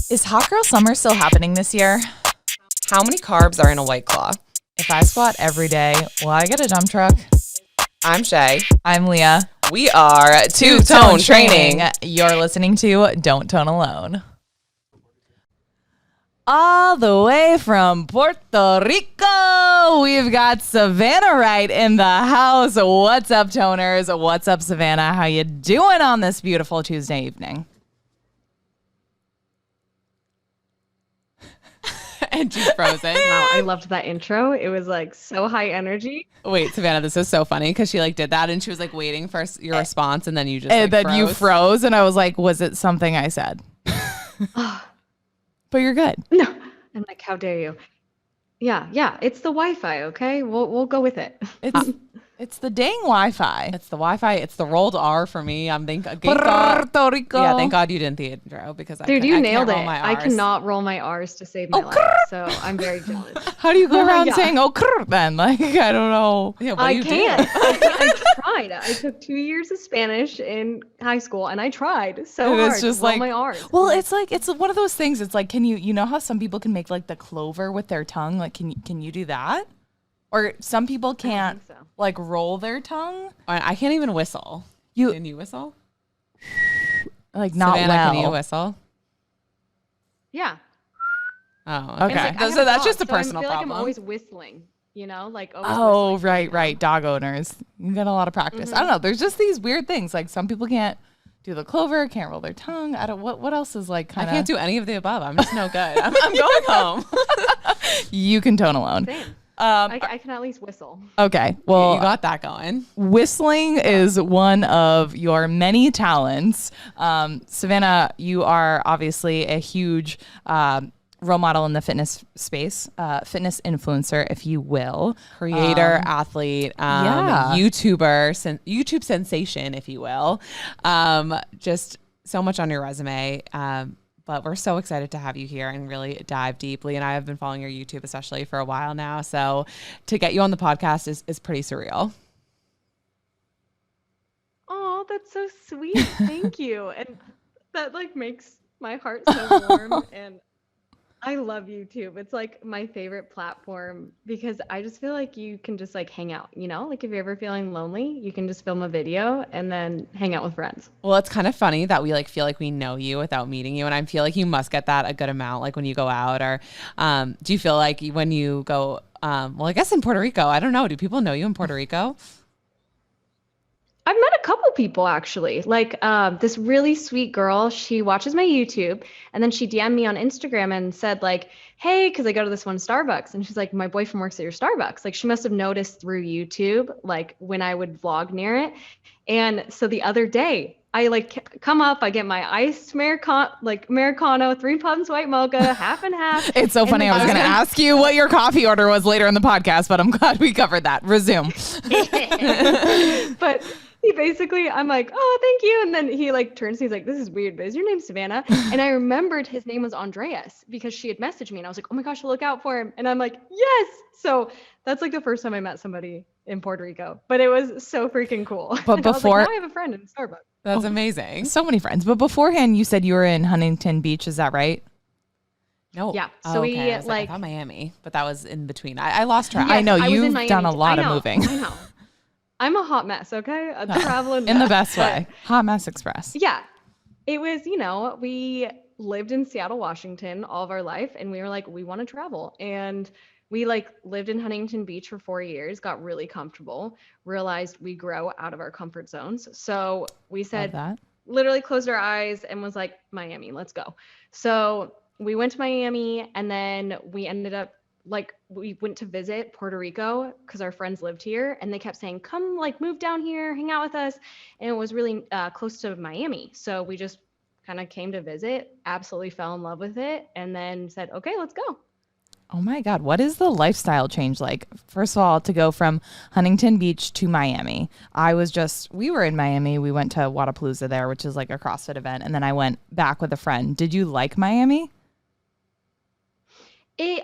Is Hot Girl Summer still happening this year? How many carbs are in a White Claw? If I squat every day, will I get a dump truck? I'm Shay. I'm Leah. We are Two Tone Training. You're listening to Don't Tone Alone. All the way from Puerto Rico, we've got Savannah Wright in the house. What's up, toners? What's up, Savannah? How you doing on this beautiful Tuesday evening? And she's frozen. Wow, I loved that intro. It was like so high energy. Wait, Savannah, this is so funny because she like did that and she was like waiting for your response and then you just And like, then you froze and I was like, was it something I said? But you're good. No, I'm like, how dare you? Yeah, it's the Wi-Fi. Okay, we'll go with it. It's the dang Wi-Fi. It's the Wi-Fi. It's the rolled R for me. I'm thank Puerto Rico. Yeah, thank God you didn't the intro because Dude, I nailed can't it. roll my I Rs. cannot roll my R's to save my life, so I'm very jealous. How do you go around Yeah. saying "oh crrr" then? Like I don't know. Yeah, what I do you can't. do? I tried. I took 2 years of Spanish in high school, and I tried so And it's hard just to roll like- my R's. Well, it's like it's one of those things. It's like, can you know how some people can make like the clover with their tongue? Like, can you do that? Or some people can't think so. like roll their tongue. I can't even whistle. Can you whistle? Like not Savannah, well. can you whistle? Yeah. Oh, Okay. It's like, I So have a that's just dog, a personal I feel problem. Like I'm always whistling. You know, like always Oh, whistling. right. Dog owners. You got a lot of practice. I don't know. There's just these weird things. Like some people can't do the clover, can't roll their tongue. I don't. What else is like I kind of? can't do any of the above. I'm just no good. I'm going home. You can tone alone. Same. I can at least whistle. Okay. Well, You got that going. whistling is one of your many talents. Savannah, you are obviously a huge role model in the fitness space, fitness influencer, if you will. Creator, athlete, yeah. YouTuber, YouTube sensation, if you will. Just so much on your resume. But we're so excited to have you here and really dive deeply. And I have been following your YouTube, especially for a while now. So to get you on the podcast is pretty surreal. Oh, that's so sweet. Thank you. And that like makes my heart so warm. And I love YouTube. It's like my favorite platform because I just feel like you can just like hang out, you know? Like if you're ever feeling lonely, you can just film a video and then hang out with friends. Well, it's kind of funny that we like feel like we know you without meeting you. And I feel like you must get that a good amount, like when you go out or do you feel like when you go, well, I guess in Puerto Rico, I don't know. Do people know you in Puerto Rico? I've met a couple people actually. Like this really sweet girl, she watches my YouTube and then she DM'd me on Instagram and said like, hey, because I go to this one Starbucks and she's like, my boyfriend works at your Starbucks. Like she must have noticed through YouTube, like when I would vlog near it. And so the other day I like come up, I get my iced Americano, 3 pumps white mocha, half and half. It's so funny. I was going to ask you what your coffee order was later in the podcast, but I'm glad we covered that. Resume. But he basically, I'm like, oh, thank you. And then he like turns, he's like, this is weird, but is your name Savannah? And I remembered his name was Andreas because she had messaged me and I was like, oh my gosh, look out for him. And I'm like, yes. So that's like the first time I met somebody in Puerto Rico, but it was so freaking cool. But And I was before- like, now I have a friend in Starbucks. That's amazing. So many friends. But beforehand, you said you were in Huntington Beach. Is that right? No. Yeah, Oh, so okay. we, I was like- I thought Miami, but that was in between. I lost track. I know, I was in you've Miami done a too. lot I of know, moving. I know. I'm a hot mess, okay? A traveling In the mess. best way. Hot Mess Express. Yeah, it was, you know, we lived in Seattle, Washington all of our life, and we were like, we want to travel. And we like lived in Huntington Beach for 4 years, got really comfortable, realized we grow out of our comfort zones. So we Love said, that. literally closed our eyes and was like, Miami, let's go. So we went to Miami and then we ended up like we went to visit Puerto Rico because our friends lived here and they kept saying, come like move down here, hang out with us. And it was really close to Miami. So we just kind of came to visit, absolutely fell in love with it, and then said, okay, let's go. Oh my God. What is the lifestyle change like? First of all, to go from Huntington Beach to Miami. We were in Miami. We went to Wadapalooza there, which is like a CrossFit event. And then I went back with a friend. Did you like Miami?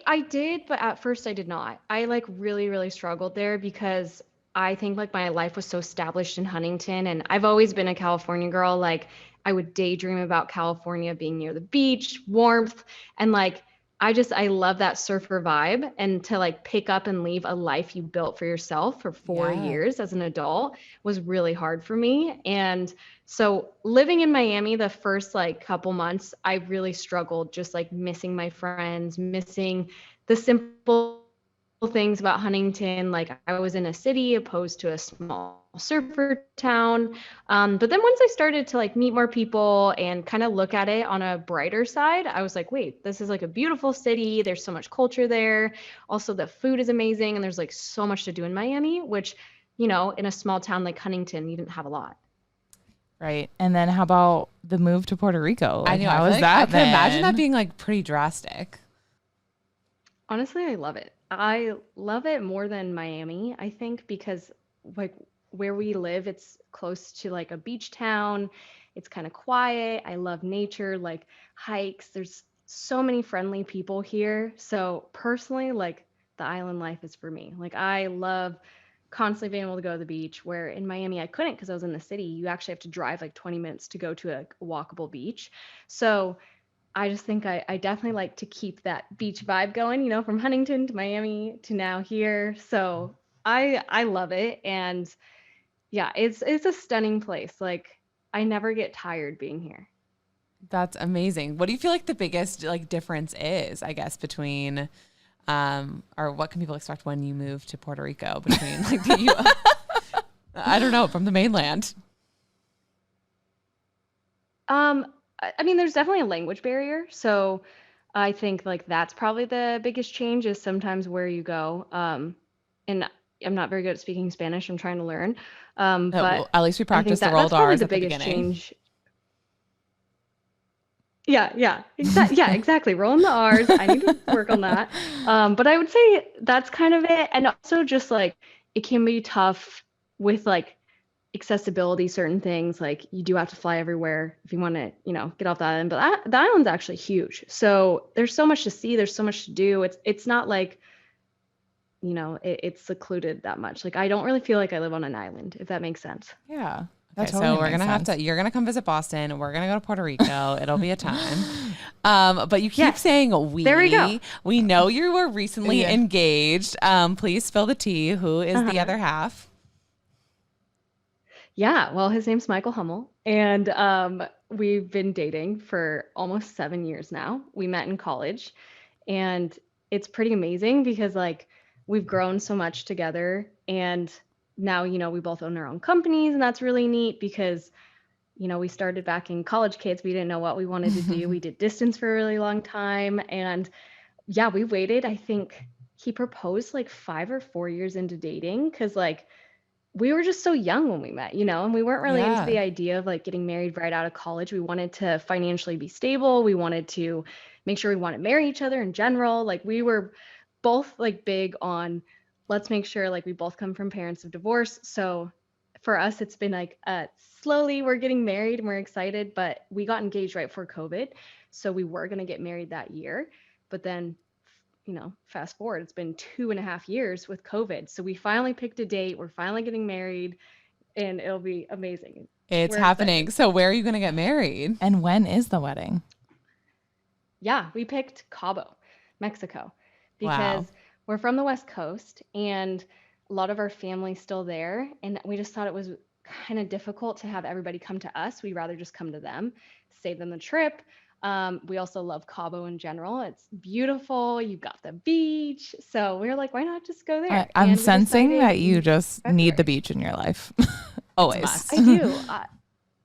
I did, but at first I did not. I like really, really struggled there because I think like my life was so established in Huntington and I've always been a California girl. Like I would daydream about California being near the beach, warmth, and like I love that surfer vibe. And to like pick up and leave a life you built for yourself for 4 years as an adult was really hard for me. And so living in Miami the first like couple months, I really struggled just like missing my friends, missing the simple things about Huntington. Like I was in a city opposed to a small surfer town. But then once I started to like meet more people and kind of look at it on a brighter side, I was like, wait, this is like a beautiful city. There's so much culture there. Also, the food is amazing. And there's like so much to do in Miami, which, you know, in a small town like Huntington, you didn't have a lot. Right. And then how about the move to Puerto Rico? Like, I know. How I was like, that? I can imagine that being like pretty drastic. Honestly, I love it. I love it more than Miami, I think, because like where we live, it's close to like a beach town. It's kind of quiet. I love nature, like hikes. There's so many friendly people here. So personally, like the island life is for me. Like I love constantly being able to go to the beach, where in Miami I couldn't because I was in the city. You actually have to drive like 20 minutes to go to a walkable beach. So I just think I definitely like to keep that beach vibe going, you know, from Huntington to Miami to now here. So I love it. And yeah, it's a stunning place. Like I never get tired being here. That's amazing. What do you feel like the biggest like difference is, I guess, between or what can people expect when you move to Puerto Rico between like I don't know, from the mainland? I mean, there's definitely a language barrier. So I think like that's probably the biggest change is sometimes where you go. And I'm not very good at speaking Spanish. I'm trying to learn. But Well, at least we I think practiced the that's rolled probably R's the at the biggest beginning. change. Yeah, exactly. Rolling the R's. I need to work on that. But I would say that's kind of it. And also just like it can be tough with like accessibility, certain things. Like you do have to fly everywhere if you want to, you know, get off the island. But the island's actually huge. So there's so much to see. There's so much to do. It's not like, you know, it's secluded that much. Like I don't really feel like I live on an island, if that makes sense. Yeah. Okay, so we're gonna have to. You're gonna come visit Boston. We're gonna go to Puerto Rico. It'll be a time. But you keep saying we. There we go. We know you were recently engaged. Please spill the tea. Who is the other half? Yeah, well, his name's Michael Hummel, and we've been dating for almost 7 years now. We met in college, and it's pretty amazing because like we've grown so much together, and now, you know, we both own our own companies, and that's really neat because, you know, we started back in college kids. We didn't know what we wanted to do. We did distance for a really long time, and yeah, we waited. I think he proposed like 5 or 4 years into dating because like we were just so young when we met, you know, and we weren't really into the idea of like getting married right out of college. We wanted to financially be stable. We wanted to make sure we want to marry each other in general. Like we were both like big on let's make sure like we both come from parents of divorce. So for us, it's been like slowly we're getting married and we're excited, but we got engaged right before COVID. So we were going to get married that year, but then, you know, fast forward, it's been 2.5 years with COVID. So we finally picked a date. We're finally getting married and it'll be amazing. It's happening. So where are you going to get married? And when is the wedding? Yeah, we picked Cabo, Mexico, because we're from the West Coast and a lot of our family's still there. And we just thought it was kind of difficult to have everybody come to us. We'd rather just come to them, save them the trip. We also love Cabo in general. It's beautiful. You've got the beach. So we were like, why not just go there? I'm sensing that you just need the beach in your life. Always. I do.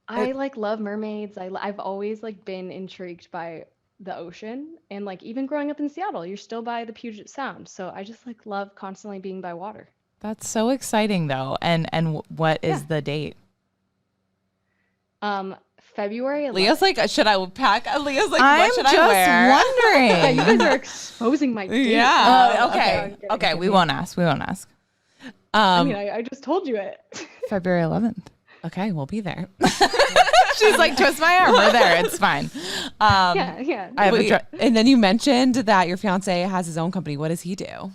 I like love mermaids. I've always like been intrigued by the ocean, and like even growing up in Seattle, you're still by the Puget Sound. So I just like love constantly being by water. That's so exciting though. And what is the date? February 11th. Leah's like, should I pack? Leah's like, I'm what should I wear? just wondering. Yeah, you guys are exposing my date. Yeah. Okay. We won't ask. I mean, I just told you it. February 11th. Okay, we'll be there. She's like, twist my arm. We're there. It's fine. Yeah. And then you mentioned that your fiance has his own company. What does he do?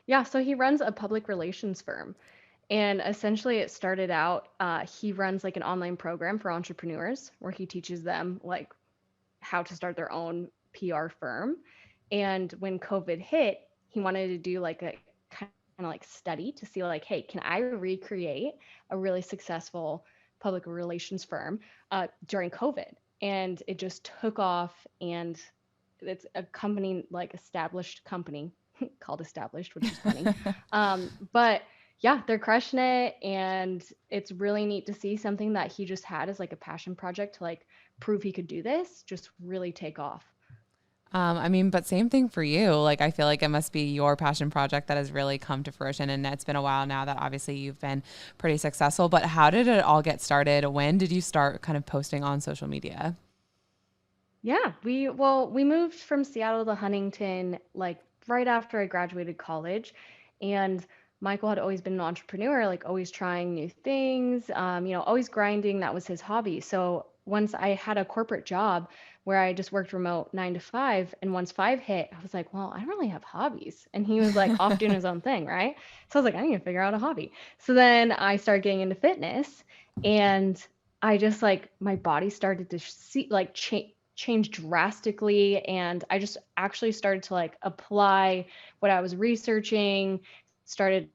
Yeah, so he runs a public relations firm. And essentially, it started out, he runs like an online program for entrepreneurs where he teaches them like how to start their own PR firm. And when COVID hit, he wanted to do like a kind of like study to see like, hey, can I recreate a really successful public relations firm during COVID? And it just took off, and it's a company, like established company called Established, which is funny. But yeah, they're crushing it, and it's really neat to see something that he just had as like a passion project to like prove he could do this just really take off. I mean, but same thing for you. Like, I feel like it must be your passion project that has really come to fruition. And it's been a while now that obviously you've been pretty successful. But how did it all get started? When did you start kind of posting on social media? Yeah, we moved from Seattle to Huntington like right after I graduated college, and Michael had always been an entrepreneur, like always trying new things, always grinding. That was his hobby. So once I had a corporate job where I just worked remote 9 to 5, and once 5 hit, I was like, well, I don't really have hobbies. And he was like off doing his own thing, right? So I was like, I need to figure out a hobby. So then I started getting into fitness, and I just like my body started to see like change drastically, and I just actually started to like apply what I was researching, started,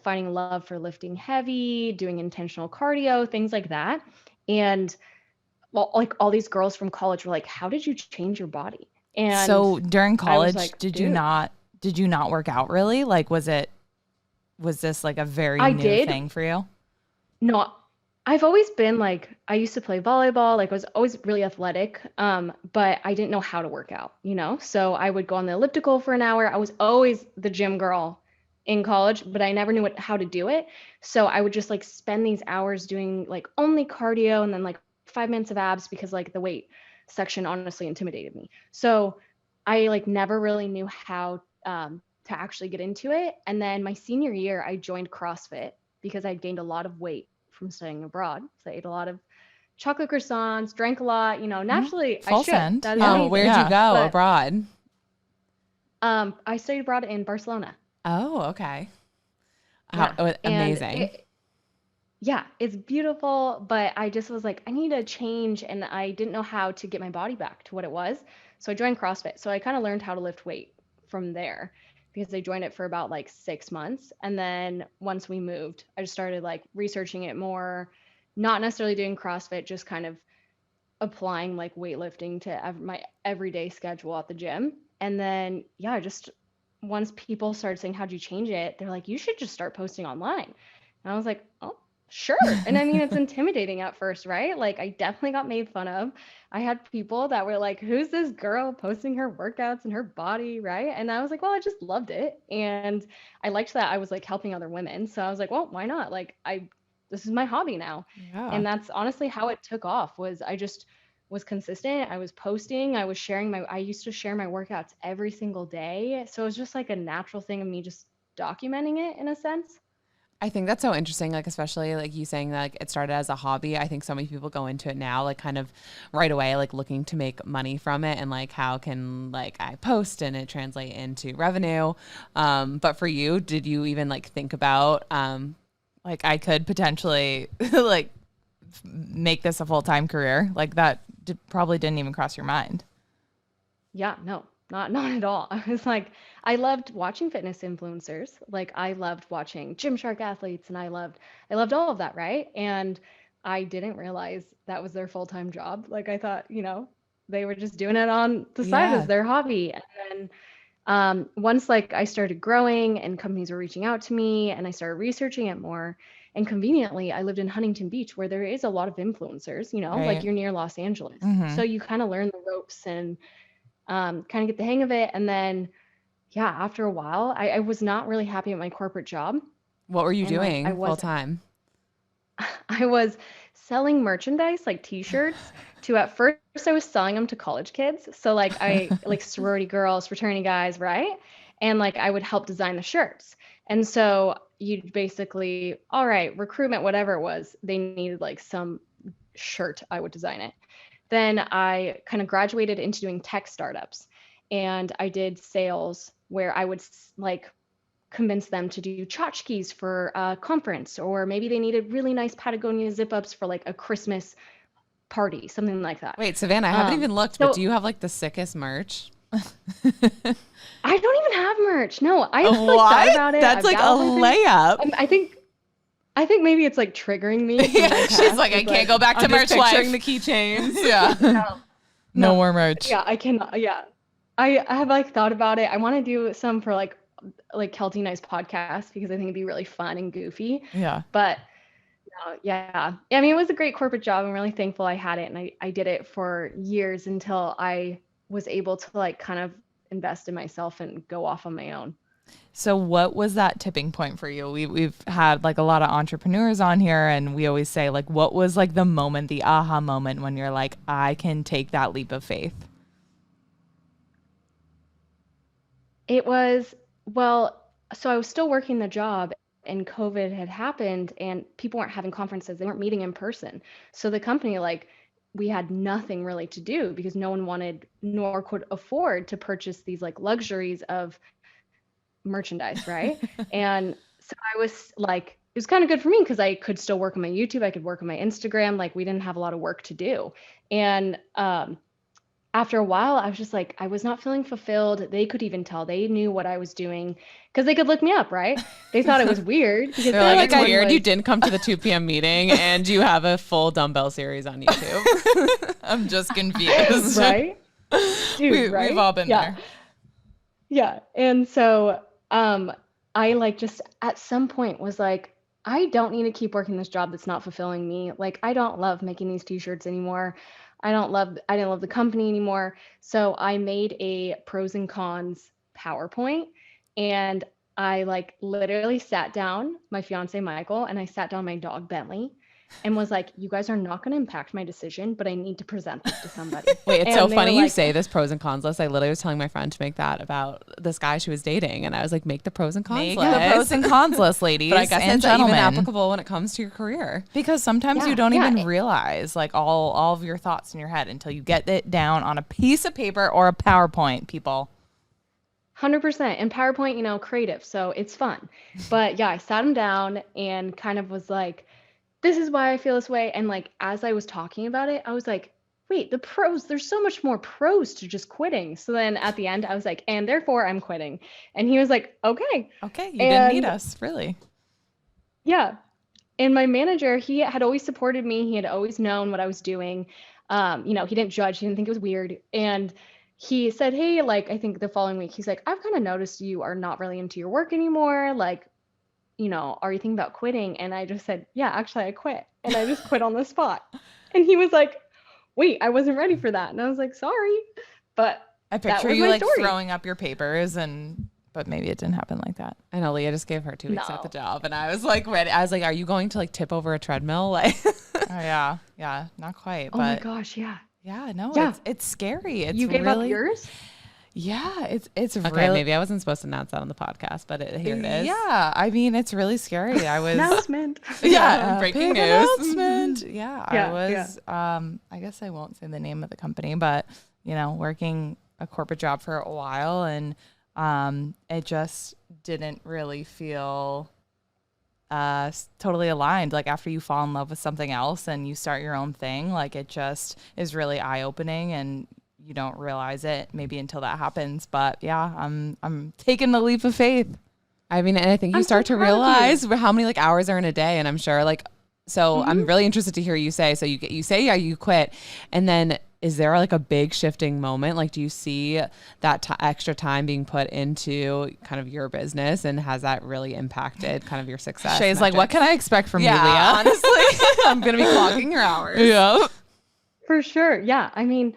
finding love for lifting heavy, doing intentional cardio, things like that. And well, like all these girls from college were like, "How did you change your body?" And So during I was college, like, did you "Dude, not work out really? Like was this like a very I new did thing for you? no, I've always been like, I used to play volleyball, like I was always really athletic, but I didn't know how to work out. So I would go on the elliptical for an hour. I was always the gym girl in college, but I never knew how to do it. So I would just like spend these hours doing like only cardio and then like 5 minutes of abs because like the weight section honestly intimidated me. So I like never really knew how to actually get into it. And then my senior year, I joined CrossFit because I gained a lot of weight from studying abroad. So I ate a lot of chocolate croissants, drank a lot. Mhm. Naturally, I Full should. send. That is Yeah. Oh, amazing. where'd you Yeah. go But abroad? I studied abroad in Barcelona. Oh, okay. Yeah. And Amazing. yeah, it's beautiful, but I just was like, I need a change, and I didn't know how to get my body back to what it was. So I joined CrossFit. So I kind of learned how to lift weight from there because I joined it for about like 6 months. And then once we moved, I just started like researching it more, not necessarily doing CrossFit, just kind of applying like weightlifting to my everyday schedule at the gym. And then, yeah, just once people started saying, how'd you change it? They're like, you should just start posting online. And I was like, oh, sure. And I mean, it's intimidating at first, right? Like, I definitely got made fun of. I had people that were like, who's this girl posting her workouts and her body, right? And I was like, well, I just loved it. And I liked that I was like helping other women. So I was like, well, why not? Like, this is my hobby now. Yeah. And that's honestly how it took off. Was I just was consistent. I was posting, I used to share my workouts every single day. So it was just like a natural thing of me just documenting it in a sense. I think that's so interesting, like especially like you saying that like it started as a hobby. I think so many people go into it now like kind of right away, like looking to make money from it and like how can like I post and it translate into revenue. But for you, did you even like think about Like I could potentially like make this a full-time career. Like that probably didn't even cross your mind. Yeah, no, not at all. I was like, I loved watching fitness influencers. Like I loved watching GymShark athletes, and I loved all of that, right? And I didn't realize that was their full-time job. Like I thought, they were just doing it on the side as yeah. their hobby. And then once like I started growing and companies were reaching out to me and I started researching it more, and conveniently I lived in Huntington Beach where there is a lot of influencers, like Right. you're near Los Angeles. Mm-hmm. So you kind of learn the ropes and kind of get the hang of it. And then, yeah, after a while, I was not really happy at my corporate job. What were you And like doing full time? I was selling merchandise like t-shirts to at first I was selling them to college kids. So like I like sorority girls, fraternity guys, right? And like I would help design the shirts. And so you'd basically, all right, recruitment, whatever it was, they needed like some shirt, I would design it. Then I kind of graduated into doing tech startups, and I did sales where I would like convince them to do tchotchkes for a conference, or maybe they needed really nice Patagonia zip-ups for like a Christmas party, something like that. Wait, Savannah, I haven't even looked, but do you have like the sickest merch? I don't even have merch. No, I like thought about it. That's like a layup. I think maybe it's like triggering me. Yeah, she's like, I can't go back to merch life. The keychains. Yeah. No more merch. Yeah, I cannot. Yeah. I have like thought about it. I want to do some for like Kelty Nice podcast because I think it'd be really fun and goofy. Yeah. But yeah. I mean, it was a great corporate job. I'm really thankful I had it, and I did it for years until I was able to like kind of invest in myself and go off on my own. So what was that tipping point for you? We've had like a lot of entrepreneurs on here, and we always say like, what was like the moment, the aha moment when you're like, I can take that leap of faith? It was, well, so I was still working the job and COVID had happened and people weren't having conferences. They weren't meeting in person. So the company, like, we had nothing really to do because no one wanted nor could afford to purchase these like luxuries of merchandise, right? And so I was like, it was kind of good for me because I could still work on my YouTube, I could work on my Instagram, like we didn't have a lot of work to do. And after a while, I was just like, I was not feeling fulfilled. They could even tell. They knew what I was doing because they could look me up, right? They thought it was weird. Because they're like, it's weird you didn't come to the 2 p.m. meeting and you have a full dumbbell series on YouTube. I'm just confused. Right? Dude, we've all been there. Yeah. And so I like just at some point was like, I don't need to keep working this job that's not fulfilling me. Like, I don't love making these t-shirts anymore. I didn't love the company anymore. So I made a pros and cons PowerPoint, and I like literally sat down my fiance Michael and I sat down my dog Bentley and was like, you guys are not going to impact my decision, but I need to present this to somebody. Wait, it's so funny you say this pros and cons list. I literally was telling my friend to make that about this guy she was dating. And I was like, make the pros and cons list. The pros and cons list, ladies. But I guess and it's gentlemen. even applicable when it comes to your career. Because sometimes you don't even realize like all of your thoughts in your head until you get it down on a piece of paper or a PowerPoint, people. 100%. And PowerPoint, creative. So it's fun. But yeah, I sat him down and kind of was like, this is why I feel this way. And like, as I was talking about it, I was like, wait, the pros, there's so much more pros to just quitting. So then at the end I was like, and therefore I'm quitting. And he was like, okay. You didn't need us, really. Yeah. And my manager, he had always supported me. He had always known what I was doing. He didn't judge. He didn't think it was weird. And he said, hey, like, I think the following week, he's like, I've kind of noticed you are not really into your work anymore. Like, are you thinking about quitting? And I just said, yeah, actually I quit. And I just quit on the spot. And he was like, wait, I wasn't ready for that. And I was like, sorry. But I picture you like throwing up your papers but maybe it didn't happen like that. I know Leah just gave her 2 weeks at the job and I was like ready. I was like, are you going to like tip over a treadmill? Like, oh yeah. Yeah. Not quite. Oh my gosh. Yeah. Yeah. No, it's scary. It's you gave up yours? Yeah, it's okay. Really, maybe I wasn't supposed to announce that on the podcast, but here it is. Yeah, I mean it's really scary. I was announcement. Breaking news. Announcement. I was. I guess I won't say the name of the company, but working a corporate job for a while, and it just didn't really feel totally aligned. Like after you fall in love with something else and you start your own thing, like it just is really eye opening and. You don't realize it maybe until that happens, but yeah, I'm taking the leap of faith. I mean, and I think you start to realize how many like hours are in a day, and I'm sure like so. I'm really interested to hear you say. So you say you quit, and then is there like a big shifting moment? Like, do you see that extra time being put into kind of your business, and has that really impacted kind of your success? Shay's like, what can I expect from you, Leah? Honestly, I'm gonna be clocking your hours. Yeah, for sure. Yeah, I mean.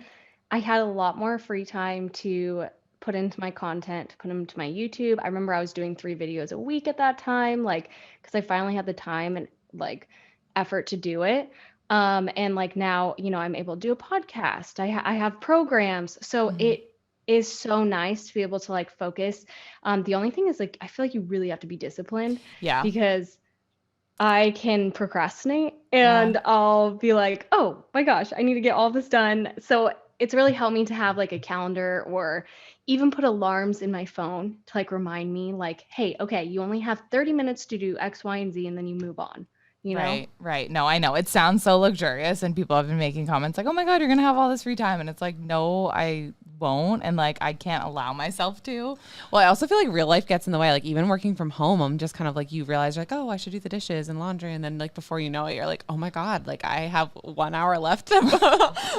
I had a lot more free time to put into my content, to put them to my YouTube. I remember I was doing 3 videos a week at that time, like, because I finally had the time and like effort to do it. And like now, I'm able to do a podcast. I have programs. So it is so nice to be able to like focus. The only thing is like, I feel like you really have to be disciplined. Yeah. Because I can procrastinate and I'll be like, oh my gosh, I need to get all this done. So it's really helped me to have like a calendar or even put alarms in my phone to like remind me like, hey, okay, you only have 30 minutes to do X, Y, and Z, and then you move on, you know? Right. No, I know. It sounds so luxurious, and people have been making comments like, oh my God, you're going to have all this free time. And it's like, no, I won't. And like, I can't allow myself to. Well, I also feel like real life gets in the way. Like even working from home, I'm just kind of like, you realize like, oh, I should do the dishes and laundry. And then like before you know it, you're like, oh my God, like I have 1 hour left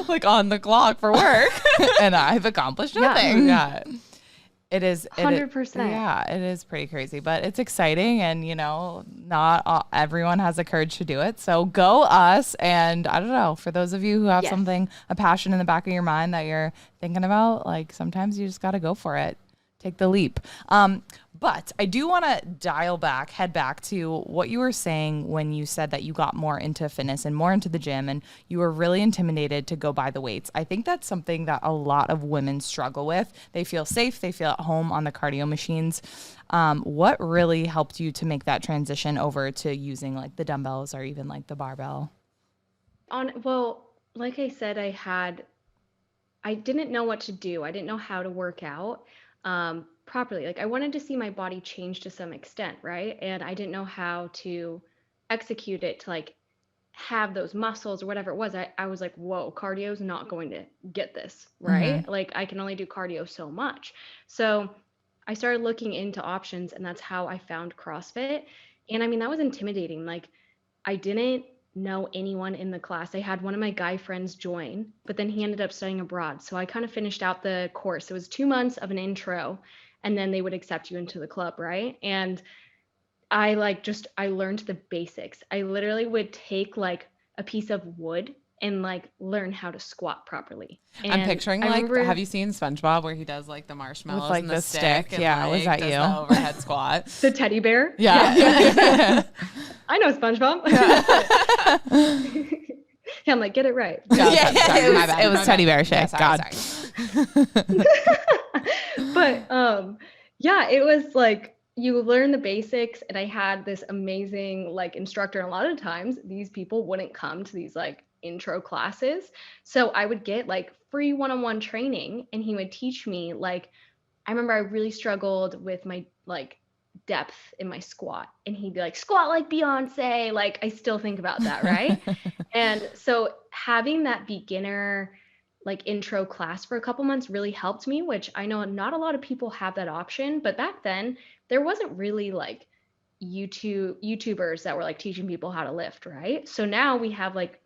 like on the clock for work. And I've accomplished nothing. Yeah. It is 100%. Yeah, it is pretty crazy, but it's exciting, and not everyone has the courage to do it. So go us, and I don't know, for those of you who have a passion in the back of your mind that you're thinking about, like sometimes you just got to go for it. Take the leap. But I do want to head back to what you were saying when you said that you got more into fitness and more into the gym, and you were really intimidated to go buy the weights. I think that's something that a lot of women struggle with. They feel safe. They feel at home on the cardio machines. What really helped you to make that transition over to using like the dumbbells or even like the barbell? Well, like I said, I didn't know what to do. I didn't know how to work out properly. Like I wanted to see my body change to some extent, right? And I didn't know how to execute it to like have those muscles or whatever it was. I was like, whoa, cardio is not going to get this, right? Mm-hmm. Like I can only do cardio so much. So I started looking into options, and that's how I found CrossFit. And I mean, that was intimidating. Like I didn't know anyone in the class. I had one of my guy friends join, but then he ended up studying abroad. So I kind of finished out the course. It was 2 months of an intro, and then they would accept you into the club, right? And I learned the basics. I literally would take like a piece of wood and like learn how to squat properly. And I'm picturing have you seen SpongeBob where he does like the marshmallows with like and the stick? and, Yeah, was that does you? the overhead squat? The teddy bear? Yeah. I know SpongeBob. Yeah, I'm like, get it right. Sorry, my bad. It was teddy bear shake. Yeah, God. sorry. But yeah, it was like you learn the basics, and I had this amazing like instructor. And a lot of times these people wouldn't come to these like intro classes. So I would get like free one-on-one training, and he would teach me like, I remember I really struggled with my like depth in my squat, and he'd be like, squat like Beyonce. Like I still think about that, right? And so having that beginner like intro class for a couple months really helped me, which I know not a lot of people have that option, but back then there wasn't really like YouTubers that were like teaching people how to lift, right? So now we have like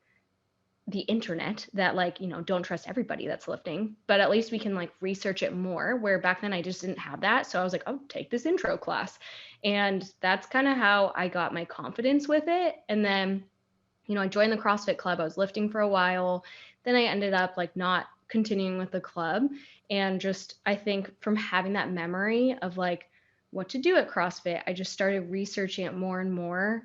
the internet that like, don't trust everybody that's lifting, but at least we can like research it more, where back then I just didn't have that. So I was like, oh, take this intro class. And that's kind of how I got my confidence with it. And then, I joined the CrossFit club. I was lifting for a while. Then I ended up like not continuing with the club. And just, I think from having that memory of like what to do at CrossFit, I just started researching it more and more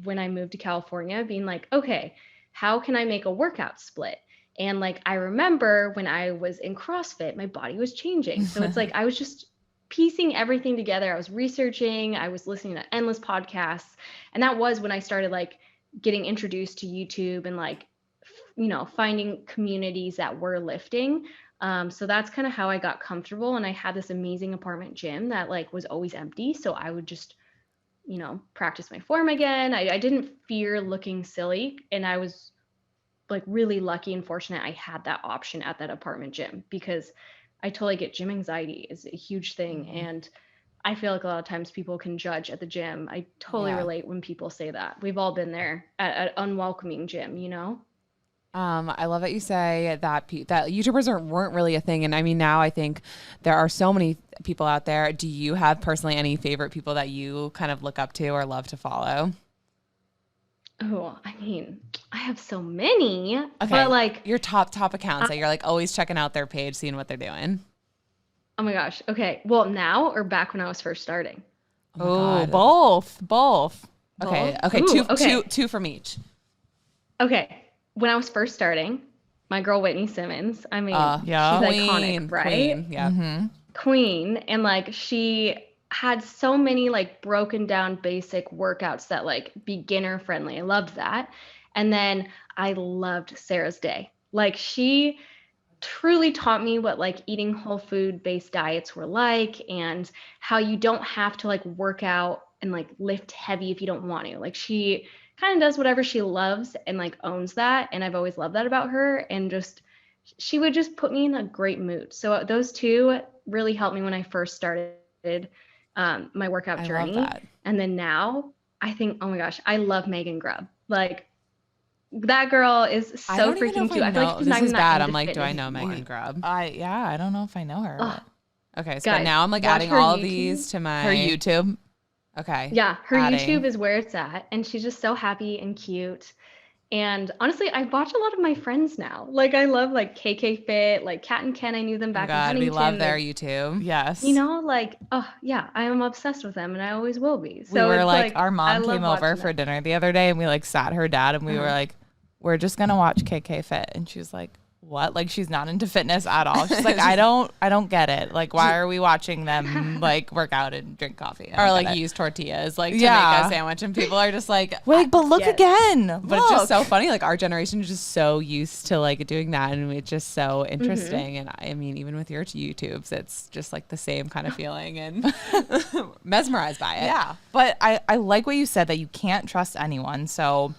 when I moved to California, being like, okay, how can I make a workout split? And like, I remember when I was in CrossFit, my body was changing. So it's like, I was just piecing everything together. I was researching, I was listening to endless podcasts. And that was when I started like getting introduced to YouTube and like, finding communities that were lifting. So that's kind of how I got comfortable. And I had this amazing apartment gym that like was always empty. So I would just, practice my form again. I didn't fear looking silly. And I was like really lucky and fortunate I had that option at that apartment gym, because I totally get gym anxiety is a huge thing. Mm-hmm. And I feel like a lot of times people can judge at the gym. I totally relate when people say that. We've all been there at an unwelcoming gym, I love that you say that YouTubers weren't really a thing. And I mean, now I think there are so many people out there. Do you have personally any favorite people that you kind of look up to or love to follow? Oh, I mean, I have so many, Okay. but like your top accounts that you're like always checking out their page, seeing what they're doing. oh my gosh. Okay. Well, now or back when I was first starting? Oh, both. Okay. Ooh, Two from each. Okay. When I was first starting, my girl Whitney Simmons, I mean, she's iconic, right? Queen, yeah. Mm-hmm. Queen. And like she had so many like broken down basic workouts that like beginner friendly. I loved that. And then I loved Sarah's Day. Like she truly taught me what like eating whole food based diets were like, and how you don't have to like work out and like lift heavy if you don't want to. Like she kind of does whatever she loves and like owns that. And I've always loved that about her. And just, she would just put me in a great mood. So those two really helped me when I first started my workout journey. Love that. And then now I think, oh my gosh, I love Megan Grubb. Like that girl is so freaking cute. I feel like she's this not is even bad. that I'm like, into do I fitness know anymore. Megan Grubb? I don't know if I know her. Ugh. Okay, so Guys, now I'm like watch adding her all of YouTube. these to my Her YouTube. Okay. Yeah, her adding. YouTube is where it's at, and she's just so happy and cute. And honestly, I watch a lot of my friends now. Like I love like KK Fit, like Kat and Ken. I knew them Oh back in God, Huntington. we love their Like, YouTube. Yes. you know, like, oh yeah, I am obsessed with them, and I always will be. So we were it's like, our I mom love came over watching for them. dinner the other day, and we like sat her dad, and we were Uh-huh. like, we're just gonna watch KK Fit, and she was like, what? Like she's not into fitness at all. She's like, I don't get it. Like why are we watching them like work out and drink coffee? I Or don't like get it. use tortillas like to Yeah. make a sandwich, and people are just like, Wait, but look Yes. again. but it's just so funny. Like our generation is just so used to like doing that, and it's just so interesting. And I mean, even with your YouTubes, it's just like the same kind of feeling, and mesmerized by it. Yeah, but I like what you said that you can't trust anyone. So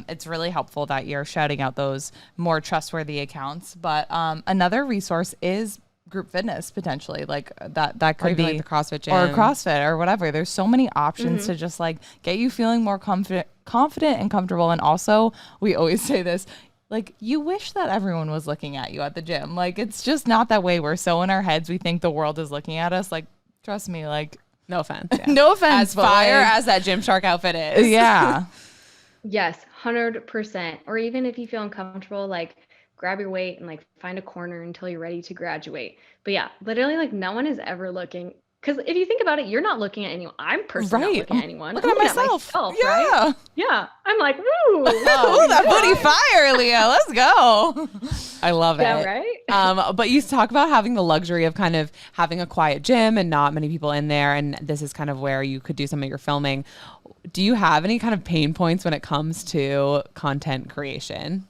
it's really helpful that you're shouting out those more trustworthy accounts. But another resource is group fitness potentially. Like that Or could even be like the CrossFit gym or CrossFit or whatever. There's so many options to just like get you feeling more confident and comfortable. And also, we always say this. Like you wish that everyone was looking at you at the gym. Like it's just not that way. We're so in our heads. We think the world is looking at us. Like trust me. Like No offense. Yeah. no offense, As but fire like, as that GymShark outfit is. yeah. Yes, 100%. Or even if you feel uncomfortable, like grab your weight and like find a corner until you're ready to graduate. But yeah, literally like no one is ever looking. Because if you think about it, you're not looking at anyone. I'm personally not looking at anyone. Looking I'm at myself. Yeah. right? Yeah. I'm like, woo. Oh, that booty fire, Leah. Let's go. I love Yeah, it. right? But you talk about having the luxury of kind of having a quiet gym and not many people in there. And this is kind of where you could do some of your filming. Do you have any kind of pain points when it comes to content creation?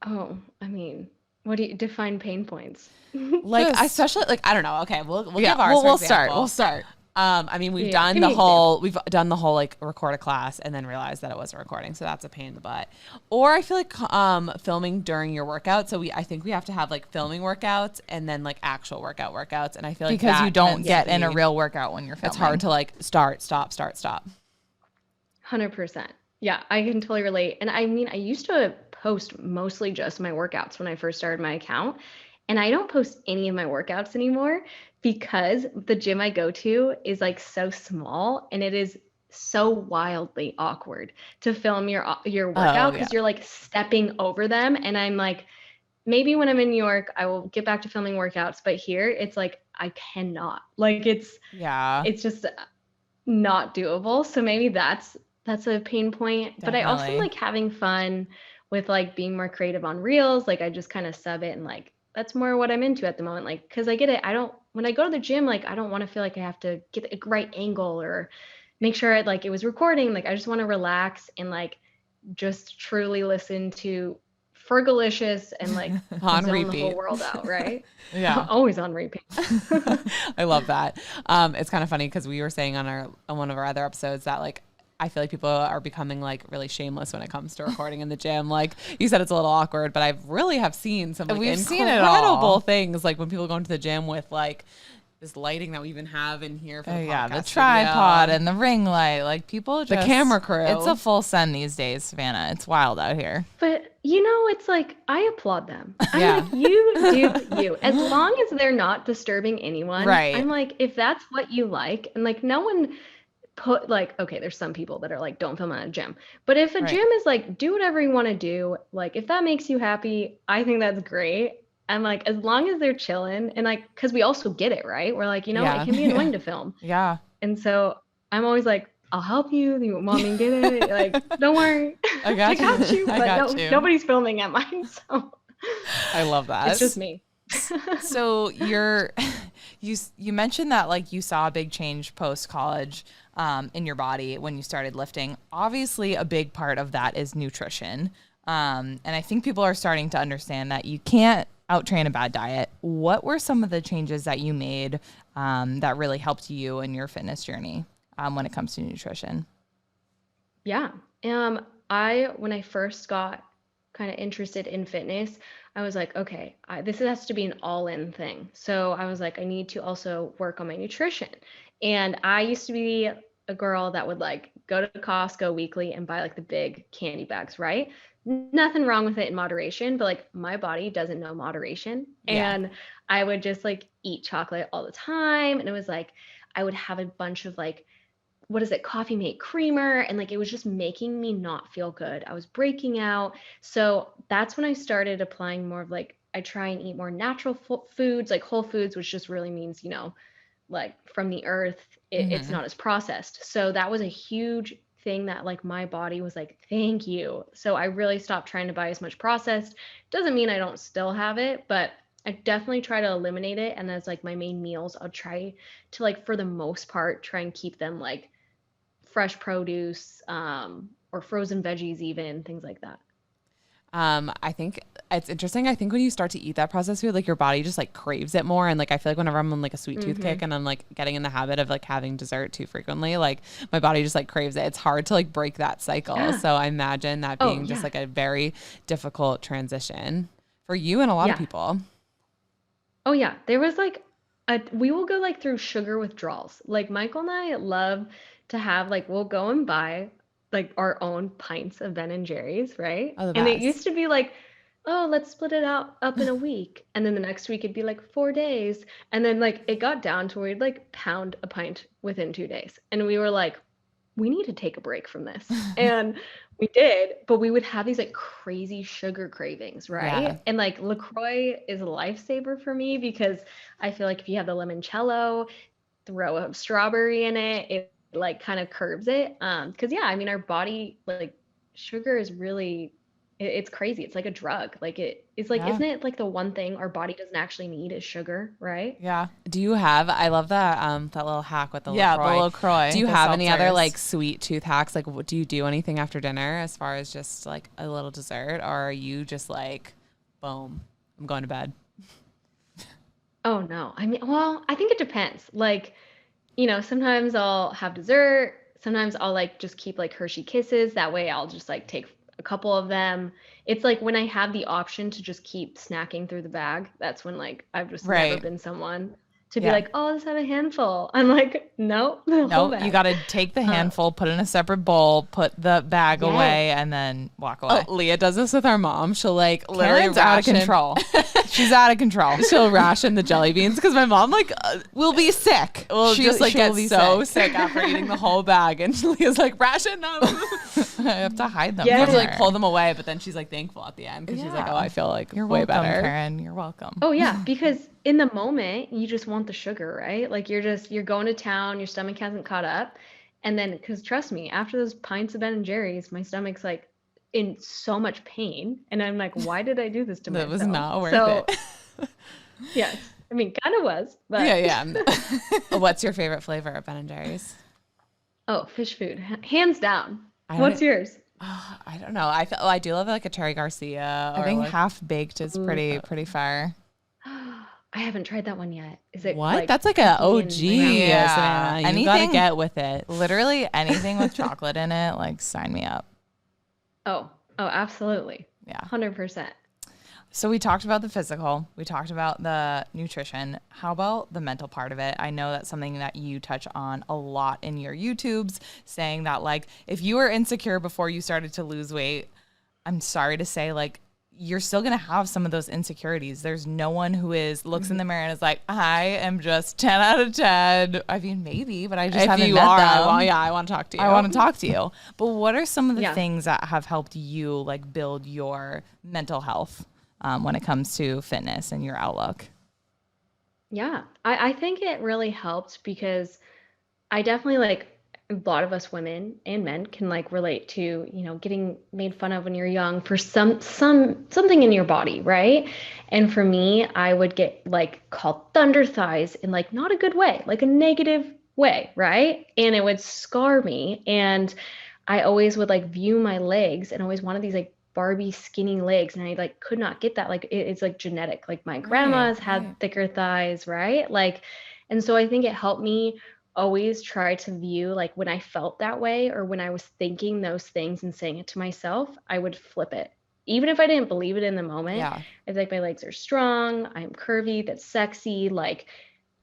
Oh, I mean, what do you define pain points? Like, Just- especially like, I don't know. Okay. We'll Yeah, give ours. we'll for start. example. We'll start. I mean, we've Yeah, done give the me an whole, we've done the whole like record a class and then realized that it wasn't recording. So that's a pain in the butt. Or I feel like filming during your workout. So I think we have to have like filming workouts and then like actual workouts. And I feel like Because you that don't tends get to in a be- real workout when you're filming. It's hard to like start, stop. 100%. Yeah, I can totally relate. And I mean, I used to post mostly just my workouts when I first started my account. And I don't post any of my workouts anymore because the gym I go to is like so small, and it is so wildly awkward to film your workout because you're like stepping over them. And I'm like, maybe when I'm in New York, I will get back to filming workouts. But here it's like, I cannot. Like it's just not doable. So maybe that's a pain point. But I also Definitely. like having fun with like being more creative on reels. Like I just kind of sub it, and like that's more what I'm into at the moment. Like, because I get it. When I go to the gym, like I don't want to feel like I have to get a right angle or make sure it was recording. Like I just want to relax and like just truly listen to Fergalicious and like On zone repeat. the whole world out, right? Yeah. Always on repeat. I love that. It's kind of funny because we were saying on one of our other episodes that like I feel like people are becoming like really shameless when it comes to recording in the gym. Like you said, it's a little awkward, but I really have seen some like, We've seen it all. incredible things. Like when people go into the gym with like this lighting that we even have in here for the podcast the studio. tripod and the ring light. Like people just camera crew. It's a full send these days, Savannah. It's wild out here. But it's like I applaud them. I'm Yeah. like, you do you. As long as they're not disturbing anyone. Right. I'm like, if that's what you like, and like no one put like, okay, there's some people that are like, don't film in a gym. But if a Right. gym is like, do whatever you want to do, like if that makes you happy, I think that's great. And like as long as they're chilling and like, because we also get it, right? We're like, Yeah. it can be annoying to film. Yeah. And so I'm always like, I'll help you. You want me to get it? Like, don't worry. I got I got you. you. I But got you. nobody's filming at mine. So I love that. it's just me. So you mentioned that like you saw a big change post college in your body when you started lifting. Obviously, a big part of that is nutrition. And I think people are starting to understand that you can't outtrain a bad diet. What were some of the changes that you made that really helped you in your fitness journey when it comes to nutrition? Yeah. When I first got kind of interested in fitness, I was like, okay, this has to be an all-in thing. So I was like, I need to also work on my nutrition. And I used to be a girl that would like go to Costco weekly and buy like the big candy bags, right? Nothing wrong with it in moderation, but like my body doesn't know moderation. Yeah. And I would just like eat chocolate all the time. And it was like, I would have a bunch of like what is it, coffee mate creamer, and like it was just making me not feel good. I was breaking out. So that's when I started applying more of like I try and eat more natural foods, like whole foods, which just really means, like from the earth. It's Mm-hmm. not as processed. So that was a huge thing that like my body was like, thank you. So I really stopped trying to buy as much processed. Doesn't mean I don't still have it, but I definitely try to eliminate it. And as like my main meals, I'll try to like for the most part try and keep them like fresh produce, or frozen veggies, even things like that. I think it's interesting. I think when you start to eat that processed food, like your body just like craves it more. And like, I feel like whenever I'm on like a sweet tooth kick and I'm like getting in the habit of like having dessert too frequently, like my body just like craves it. It's hard to like break that cycle. Yeah. So I imagine that Oh, being just yeah. like a very difficult transition for you and a lot of Yeah. people. Oh, yeah. There was like we will go like through sugar withdrawals. Like Michael and I love to have like we'll go and buy like our own pints of Ben and Jerry's, right? Oh, the And it best. used to be like, oh, let's split it out up in a week. And then the next week it'd be like 4 days. And then like it got down to where we'd like pound a pint within 2 days. And we were like, we need to take a break from this. And we did, but we would have these like crazy sugar cravings, Yeah. right? And like LaCroix is a lifesaver for me because I feel like if you have the limoncello, throw a strawberry in it, it like kind of curbs it. Because yeah, I mean our body like sugar is really it's crazy. It's like a drug. Like it's like Yeah. isn't it like the one thing our body doesn't actually need is sugar, right? Yeah. Do you have, I love that little hack with the Yeah, the LaCroix. LaCroix, Do you the have any other seltzers. like sweet tooth hacks? Like, do you do anything after dinner as far as just like a little dessert? Or are you just like, boom, I'm going to bed? Oh no. I mean, well, I think it depends. Like, sometimes I'll have dessert. Sometimes I'll like just keep like Hershey Kisses. That way I'll just like take a couple of them. It's like when I have the option to just keep snacking through the bag, that's when like I've just never Right. been someone to be Yeah. like, oh, let's have a handful. I'm like, no, the whole No, you bag. got to take the handful, put it in a separate bowl, put the bag Yes. away, and then walk away. Oh, Leah does this with our mom. She'll like literally Karen's out of ration. control. She's out of control. She'll ration the jelly beans because my mom like will be sick. Will She- just like she'll get be so sick. sick after eating the whole bag, and Leah's like ration them. I have to hide them. Yeah. You have from to like her. pull them away, but then she's like thankful at the end because she's like, Yeah. oh, I feel like You're way welcome, better. Karen. You're welcome. Oh yeah, because in the moment you just want the sugar, right? Like you're going to town, your stomach hasn't caught up. And then because trust me, after those pints of Ben and Jerry's, my stomach's like in so much pain. And I'm like, why did I do this to That myself? was not worth So it. yes. I mean kind of was, but Yeah. What's your favorite flavor of Ben and Jerry's? oh, fish food. Hands down. I What's don't- yours? I don't know. I do love like a Cherry Garcia. I or think like, half baked is pretty fire. I haven't tried that one yet. Is it what? like That's like a OG. cookie and brown? Yeah. Savannah. You Anything- gotta get with it. Literally anything with chocolate in it, like sign me up. Oh, absolutely. Yeah. 100%. So we talked about the physical, we talked about the nutrition. How about the mental part of it? I know that's something that you touch on a lot in your YouTubes, saying that like if you were insecure before you started to lose weight, I'm sorry to say like you're still going to have some of those insecurities. There's no one who looks in the mirror and is like, I am just 10 out of 10. I mean, maybe, but I just If haven't you met are, them. I want to talk to you. I want to talk to you. But what are some of the Yeah. things that have helped you like build your mental health when it comes to fitness and your outlook? Yeah, I think it really helped because I definitely like a lot of us women and men can like relate to, getting made fun of when you're young for something in your body, right? And for me, I would get like called thunder thighs in like not a good way, like a negative way, right? And it would scar me. And I always would like view my legs and always wanted these like Barbie skinny legs, and I like could not get that. Like it's like genetic. Like my Right, grandma's had right. thicker thighs, right? Like, and so I think it helped me always try to view like when I felt that way or when I was thinking those things and saying it to myself, I would flip it. Even if I didn't believe it in the moment, Yeah. I was like, my legs are strong, I'm curvy, that's sexy. Like,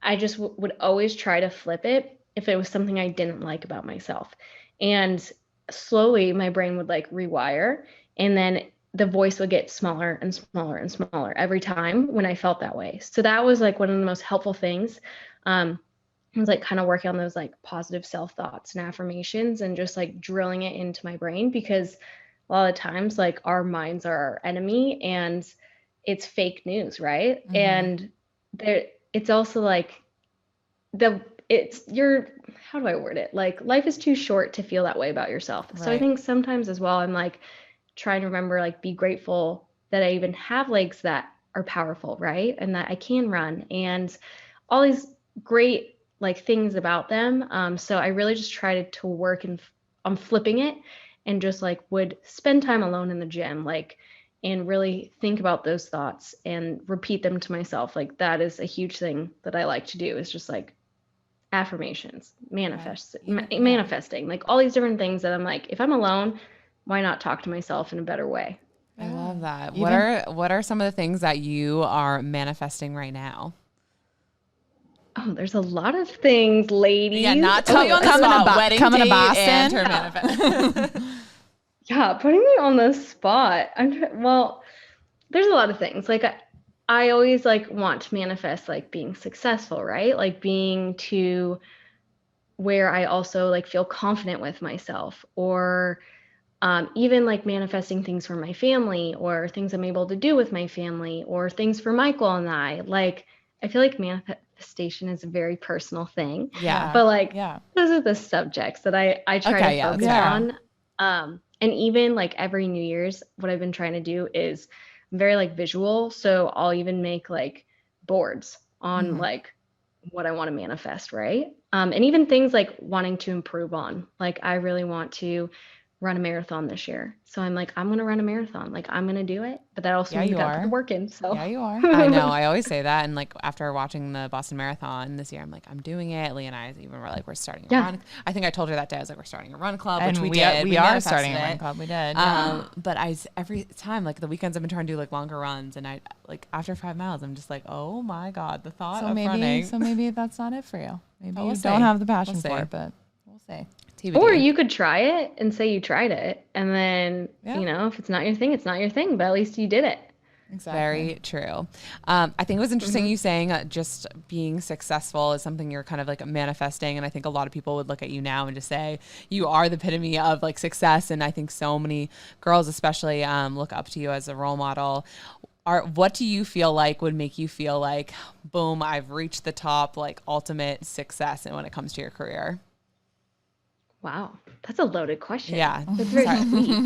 I just would always try to flip it if it was something I didn't like about myself. And slowly my brain would like rewire, and then the voice would get smaller and smaller and smaller every time when I felt that way. So that was like one of the most helpful things. I was like kind of working on those like positive self thoughts and affirmations and just like drilling it into my brain, because a lot of times like our minds are our enemy and it's fake news, right? Mhm. And there it's also like the it's your how do I word it? Like life is too short to feel that way about yourself. So I Right. think sometimes as well I'm like trying to remember like be grateful that I even have legs that are powerful, right? And that I can run and all these great like things about them. So I really just tried to work and on flipping it and just like would spend time alone in the gym, like and really think about those thoughts and repeat them to myself. Like that is a huge thing that I like to do is just like affirmations, Okay. Even yeah. manifesting, like all these different things that I'm like, if I'm alone, why not talk to myself in a better way? I Yeah. love that. Even What are some of the things that you are manifesting right now? Oh, there's a lot of things, Yeah, ladies. not to put you Oh, on the spot. Wedding coming to date and Boston. her yeah. manifest. Yeah, putting me on the spot. Well, there's a lot of things. Like I always like want to manifest like being successful, right? Like being to where I also like feel confident with myself, or even like manifesting things for my family or things I'm able to do with my family or things for Michael and I. Like, I feel like manifestation is a very personal thing, Yeah. but like Yeah. those are the subjects that I try to Okay, yeah, that's focus fair. Yeah. on. And even like every New Year's, what I've been trying to do is I'm very like visual. So I'll even make like boards on Mhm. like what I want to manifest, right? And even things like wanting to improve on. Like I really want to run a marathon this year. So I'm like, I'm gonna run a marathon. Like I'm gonna do it. But that also Yeah, means I you gotta put the are. work in. So Yeah, you are. I know. I always say that. And like after watching the Boston Marathon this year, I'm like, I'm doing it. Leah and I even were like, we're starting a yeah. run. I think I told her that day, I was like, we're starting a run club, And which we we did. we are manifested starting a run it. club. We did. Yeah. But every time, like the weekends, I've been trying to do like longer runs, and I like after 5 miles, I'm just like, oh my god, the thought of running. So maybe that's not it for you. Maybe But we'll you don't see. have the passion We'll for see. it, but we'll see. Or TBD. you could try it and say you tried it. And then, Yeah. if it's not your thing, it's not your thing. But at least you did it. Exactly. Very true. I think it was interesting you saying just being successful is something you're kind of like manifesting. And I think a lot of people would look at you now and just say you are the epitome of like success. And I think so many girls especially look up to you as a role model. What do you feel like would make you feel like, boom, I've reached the top, like ultimate success and when it comes to your career? Wow. That's a loaded question. Yeah. That's very Sorry. sweet.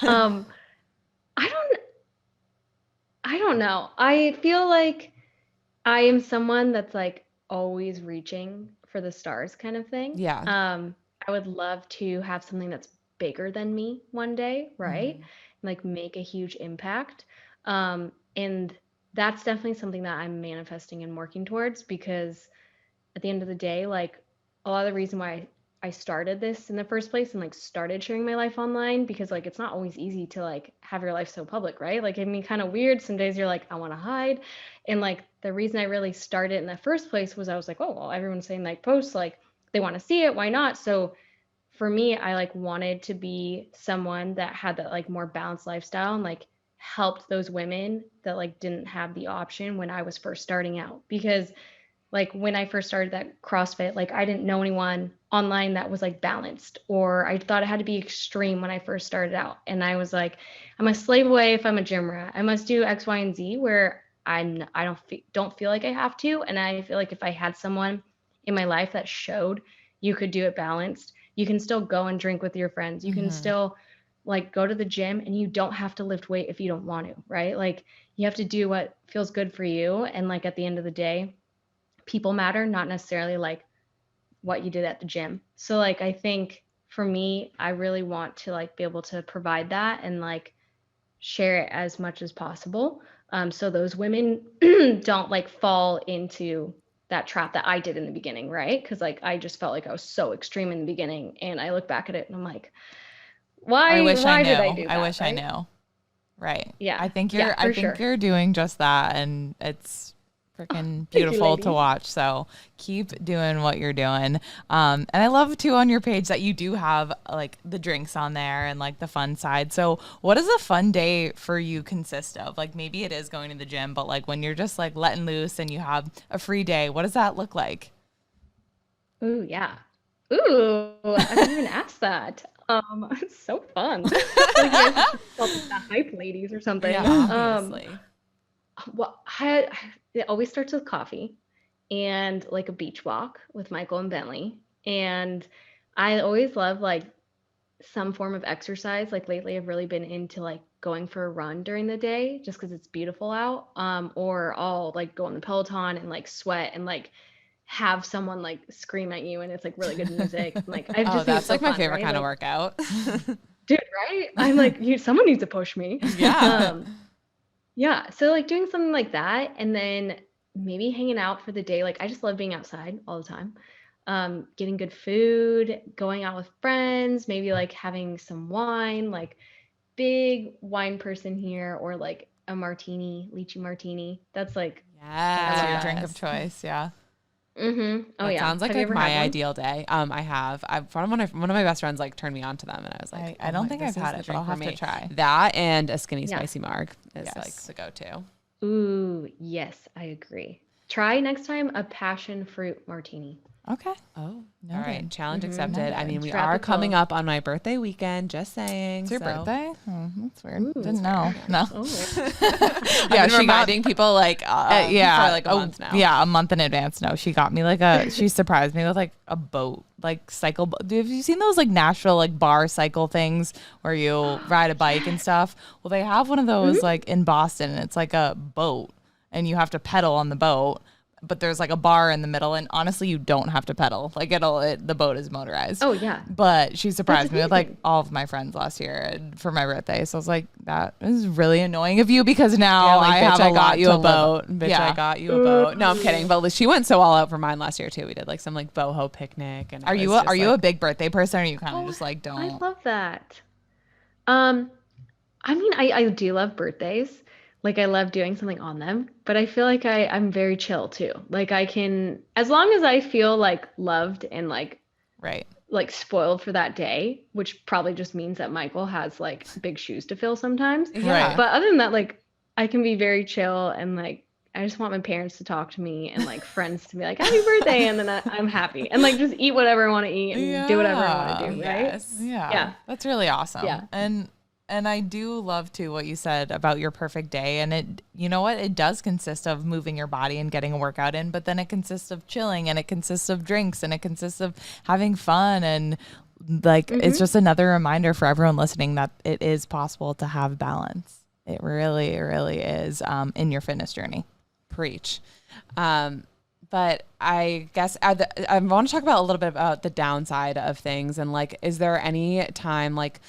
I don't I don't know. I feel like I am someone that's like always reaching for the stars kind of thing. Yeah. I would love to have something that's bigger than me one day, right? Like make a huge impact. And that's definitely something that I'm manifesting and working towards, because at the end of the day, like a lot of the reason why I started this in the first place and like started sharing my life online, because like it's not always easy to like have your life so public, right? Like it can be kind of weird. Some days you're like, I want to hide. And like the reason I really started in the first place was I was like, oh, well, everyone's saying like posts, like they want to see it. Why not? So for me, I like wanted to be someone that had that like more balanced lifestyle and like helped those women that like didn't have the option when I was first starting out. Because like when I first started that CrossFit, like I didn't know anyone online that was like balanced, or I thought it had to be extreme when I first started out. And I was like, I'm a slave away if I'm a gym rat. I must do X, Y, and Z where I don't feel like I have to. And I feel like if I had someone in my life that showed you could do it balanced, you can still go and drink with your friends. You can still like go to the gym and you don't have to lift weight if you don't want to, right? Like you have to do what feels good for you. And like at the end of the day, people matter, not necessarily like what you did at the gym. So like I think for me, I really want to like be able to provide that and like share it as much as possible. So those women don't like fall into that trap that I did in the beginning, right? Because like I just felt like I was so extreme in the beginning, and I look back at it and I'm like, I wish I why did I knew. do I that? wish I Right? knew. Right. Yeah. I think Yeah, for sure. you're doing just that, and it's freaking Thank you, beautiful to ladies. watch. So keep doing what you're doing. And I love too on your page that you do have like the drinks on there and like the fun side. So what does a fun day for you consist of? Like maybe it is going to the gym, but like when you're just like letting loose and you have a free day, what does that look like? Ooh, yeah. Ooh, I didn't even ask that. It's so fun. I feel like you guys should call them the hype ladies or something. Yeah, obviously. Well, it always starts with coffee and like a beach walk with Michael and Bentley. And I always love like some form of exercise. Like lately, I've really been into like going for a run during the day just because it's beautiful out. Or I'll like go on the Peloton and like sweat and like have someone like scream at you and it's like really good music. Like I just think That's it's so like my fun, favorite right? kind of Like, workout. dude, right? I'm like, someone needs to push me. Yeah. Yeah, so like doing something like that and then maybe hanging out for the day. Like I just love being outside all the time. Getting good food, going out with friends, maybe like having some wine, like big wine person here, or like a martini, lychee martini. That's like I That's love your that. drink of choice. Yeah. Mm-hmm. Oh That yeah. sounds like Have you ever had my one? ideal day. I have. One of my best friends like turned me on to them, and I was like, I oh don't my, think this I've is had the it, but drink I'll for have to me. try. That and a skinny Yeah. spicy marg is like Yes. the go-to. Ooh, yes, I agree. Try next time a passion fruit martini. Okay. Oh, all Noted. right. Challenge Mm-hmm. accepted. I Noted. mean, we are Tropical. coming up on my birthday weekend. Just saying. It's your so. birthday? Oh, that's weird. Ooh. Didn't know. No. Oh. I've Yeah, been she got reminding people like yeah, for like a month now. Yeah, a month in advance. No, she got me like she surprised me with like a boat, like cycle. Have you seen those like Nashville like bar cycle things where you ride a bike and stuff? Well, they have one of those like in Boston, and it's like a boat, and you have to pedal on the boat. But there's like a bar in the middle, and honestly, you don't have to pedal. Like the boat is motorized. Oh yeah. But she surprised me with like amazing. all of my friends last year for my birthday. So I was like, that is really annoying of you because now Yeah, like, I bitch, have I a got lot you to a live. boat. Bitch, Yeah. I got you a boat. No, I'm kidding. But she went so all out for mine last year too. We did like some like boho picnic. And Are you a big birthday person, or you kind of just like I don't? love that. Um, I mean, I do love birthdays. Like I love doing something on them, but I feel like I'm very chill too. Like I can, as long as I feel like loved and Right. like spoiled for that day, which probably just means that Michael has like big shoes to fill sometimes. Yeah. But other than that, like I can be very chill and like I just want my parents to talk to me and like friends to be like happy birthday, and then I'm happy and like just eat whatever I want to eat and do whatever I want to do, right? Yes. Yeah. Yeah. That's really awesome. Yeah. And I do love too what you said about your perfect day. And it, you know what? It does consist of moving your body and getting a workout in, but then it consists of chilling, and it consists of drinks, and it consists of having fun. And like, it's just another reminder for everyone listening that it is possible to have balance. It really, really is in your fitness journey. Preach. But I guess I want to talk about a little bit about the downside of things. And like, is there any time like,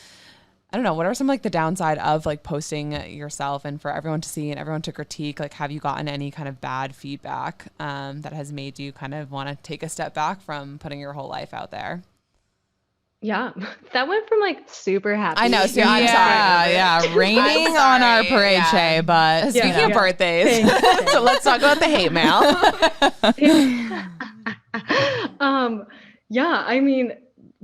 I don't know, what are some like the downside of like posting yourself and for everyone to see and everyone to critique? Like, have you gotten any kind of bad feedback that has made you kind of want to take a step back from putting your whole life out there? Yeah, that went from like super happy. I know, so I'm sorry. Yeah, raining on our parade, yeah. Shay, but Speaking of birthdays, Thanks. so let's talk about the hate mail. Yeah, I mean,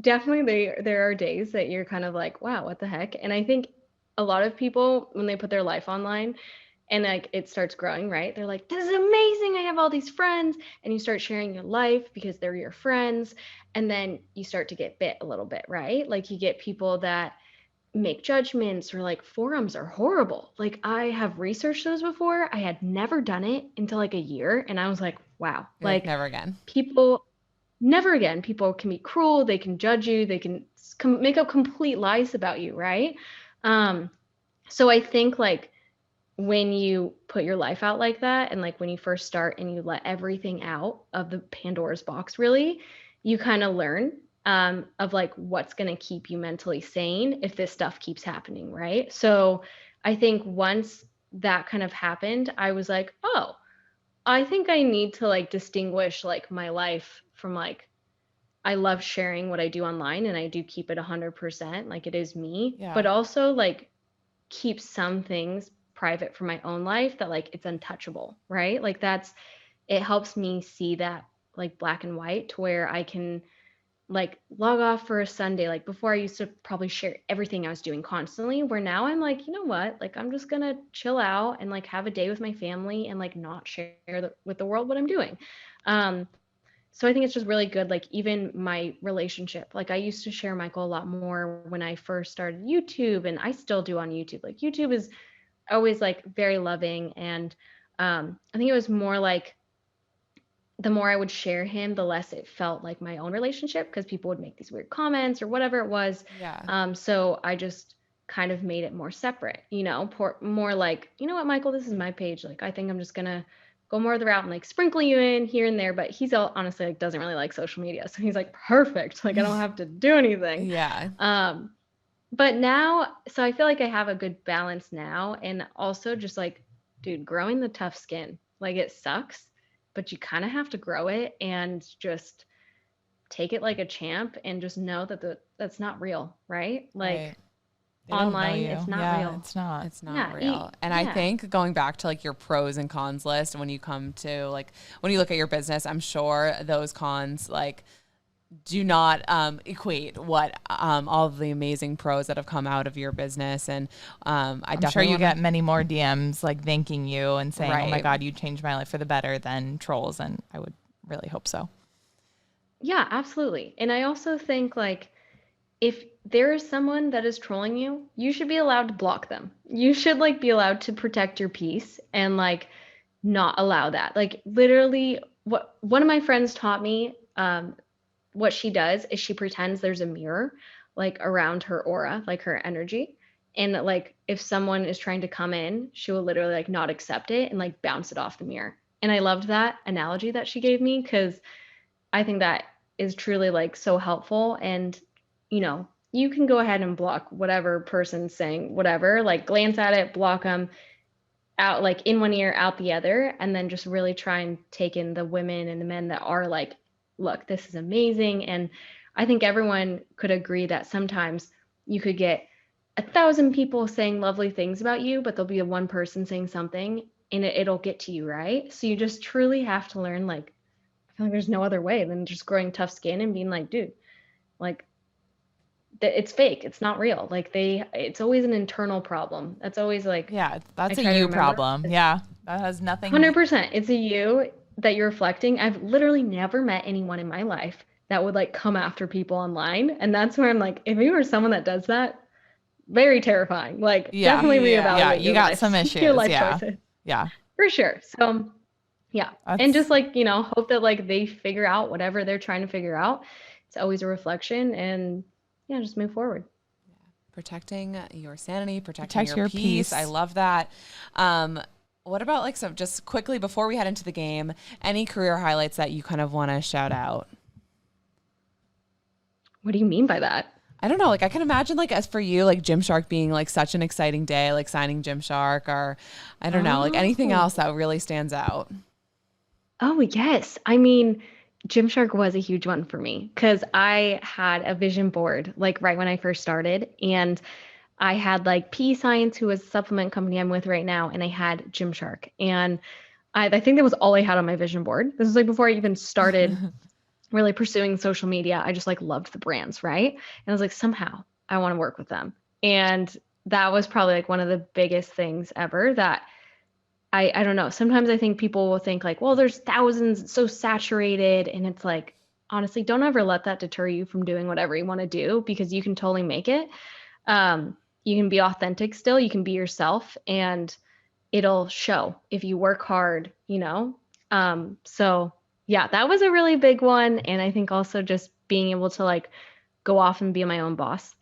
definitely there are days that you're kind of like, wow, what the heck? And I think a lot of people when they put their life online and like it starts growing, right? They're like, this is amazing. I have all these friends, and you start sharing your life because they're your friends, and then you start to get bit a little bit, right? Like you get people that make judgments, or like forums are horrible. Like I have researched those before. I had never done it until like a year, and I was like, wow, Like never again. people never again. People can be cruel, they can judge you, they can make up complete lies about you, right? So I think like when you put your life out like that, and like when you first start and you let everything out of the Pandora's box, really, you kind of learn of like what's going to keep you mentally sane if this stuff keeps happening, right? So I think once that kind of happened, I was like, oh, I think I need to like distinguish like my life from like, I love sharing what I do online and I do keep it 100%, like it is me, Yeah. but also like keep some things private for my own life that like it's untouchable, right? Like it helps me see that like black and white to where I can like log off for a Sunday. Like before I used to probably share everything I was doing constantly, where now I'm like, you know what? Like I'm just gonna chill out and like have a day with my family and like not share with the world what I'm doing. So I think it's just really good. Like even my relationship, like I used to share Michael a lot more when I first started YouTube, and I still do on YouTube. Like YouTube is always like very loving, and I think it was more like the more I would share him, the less it felt like my own relationship because people would make these weird comments or whatever it was. Yeah. So I just kind of made it more separate, you know, more like, you know what, Michael, this is my page. Like, I think I'm just gonna go more the route and like sprinkle you in here and there. But he's honestly like doesn't really like social media, so he's like perfect. Like I don't have to do anything. Yeah. But now, so I feel like I have a good balance now, and also just like, dude, growing the tough skin, like it sucks, but you kind of have to grow it and just take it like a champ and just know that that's not real, right? Like Right. They don't know online, you. it's not Yeah, real. it's not. It's not Yeah, real. And I think going back to like your pros and cons list, when you come to like, when you look at your business, I'm sure those cons like do not equate what all of the amazing pros that have come out of your business. And I'm sure you get many more DMs like thanking you and saying, oh my Right. God, you changed my life for the better than trolls. And I would really hope so. Yeah, absolutely. And I also think like if there is someone that is trolling you, you should be allowed to block them. You should like be allowed to protect your peace and like not allow that. Like literally what one of my friends taught me, what she does is she pretends there's a mirror like around her aura, like her energy. And like if someone is trying to come in, she will literally like not accept it and like bounce it off the mirror. And I loved that analogy that she gave me because I think that is truly like so helpful. And, you know, you can go ahead and block whatever person's saying, whatever, like glance at it, block them out, like in one ear, out the other, and then just really try and take in the women and the men that are like, look, this is amazing. And I think everyone could agree that sometimes you could get 1,000 people saying lovely things about you, but there'll be a one person saying something and it'll get to you, right? So you just truly have to learn like, I feel like there's no other way than just growing tough skin and being like, dude, like it's fake. It's not real. Like it's always an internal problem. That's always like, Yeah, that's I a try to you remember. problem. Yeah, that has nothing. 100%. It's a you that you're reflecting. I've literally never met anyone in my life that would like come after people online. And that's where I'm like, if you were someone that does that, very terrifying. Like Yeah. definitely reevaluate Yeah, your you got life, some issues. your life Yeah. choices. Yeah. For sure. So yeah. And just like, you know, hope that like they figure out whatever they're trying to figure out. It's always a reflection, and yeah, just move forward. Protecting your sanity, protecting Protect your your peace. peace. I love that. What about like some, just quickly before we head into the game, any career highlights that you kind of want to shout out? What do you mean by that? I don't know. Like I can imagine like as for you, like GymShark being like such an exciting day, like signing GymShark, or I don't know, like anything else that really stands out. Oh, yes. I mean, GymShark was a huge one for me because I had a vision board like right when I first started. And I had like P Science, who is a supplement company I'm with right now, and I had GymShark. And I think that was all I had on my vision board. This was like before I even started really pursuing social media. I just like loved the brands, right? And I was like, somehow I want to work with them. And that was probably like one of the biggest things ever that I don't know. Sometimes I think people will think like, well, there's thousands, it's so saturated. And it's like, honestly, don't ever let that deter you from doing whatever you want to do because you can totally make it. You can be authentic still, you can be yourself, and it'll show if you work hard, you know? So yeah, that was a really big one. And I think also just being able to like go off and be my own boss,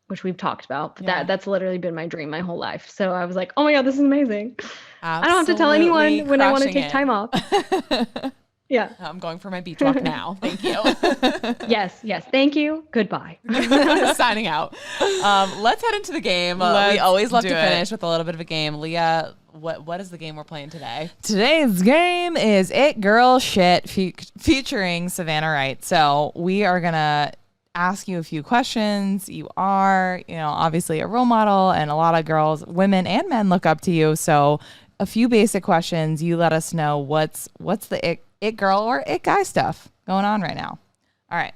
which we've talked about, but that's literally been my dream my whole life. So I was like, oh my God, this is amazing. Absolutely I don't have to tell anyone when I want to take crushing time off. it. Yeah. I'm going for my beach walk now. Thank you. Yes. Thank you. Goodbye. Signing out. Let's head into the game. We Let's always love to do it. finish with a little bit of a game. Leah, what is the game we're playing today? Today's game is It Girl Shit featuring Savannah Wright. So we are going to ask you a few questions. You are, obviously a role model, and a lot of girls, women and men, look up to you. So a few basic questions. You let us know what's the it girl or it guy stuff going on right now. All right.